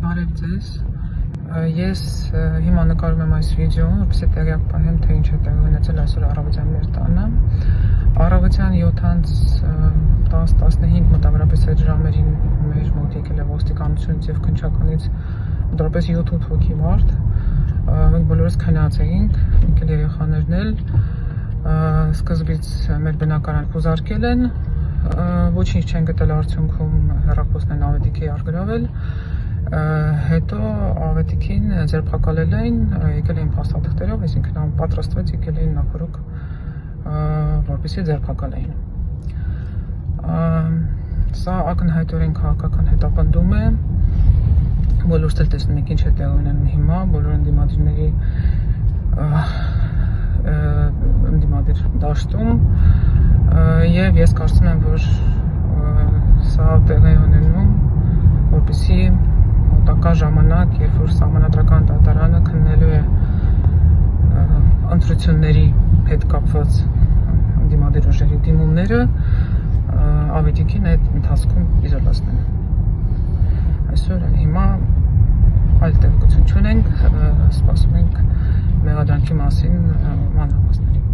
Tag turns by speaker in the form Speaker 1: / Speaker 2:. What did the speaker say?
Speaker 1: Բարև ձեզ, ես հիմա նկարում եմ այս վիդեոն, որպեսզի տեղյակ պահեմ, թե ինչ է տեղի ունեցել այսօր առավոտյան մեր տանը։ Առավոտյան 7:10-15 մոտավորապես այդ ժամերին մեր մոտ եկել է ոստիկանությունից և քննչականից մոտավորապես 7-8 հոգի մարդ։ Մենք բոլորս քնած էինք, եկել երեխաներն էլ, սկզբից մեր բնակարան խուզարկել են, ոչինչ չեն գտել, արդյունքում հեռախոսն են ավետիքի արգրավել, հետո ավետիքին ձերբակալել էին, եկել էին փաստաթղթերով, այսինքն պատրաստվեց, եկել էին նախօրոք, որպեսզի ձերբակալեին։ Սա ակնհայտորեն քաղաքական հետապնդում է, բոլորս էլ տեսնում եք ինչ է տեղի ունենում հիմա, բոլոր ընդդիմադիր դաշտում, և ես կարծում եմ, որ սա տեղի է ունենում, որպեսզի մոտակա ժամանակ, երբ որ Սահմանադրական դատարանը քննելու է ընտրությունների հետ կապված ընդդիմադիր ուժերի դիմումները, ավետիքին այդ ընթացքում իզոլացնեն։ Այսօր հիմա այլ տեղեկություն չունենք, սպասում ենք մեղադրանքի մասին մանրամասների։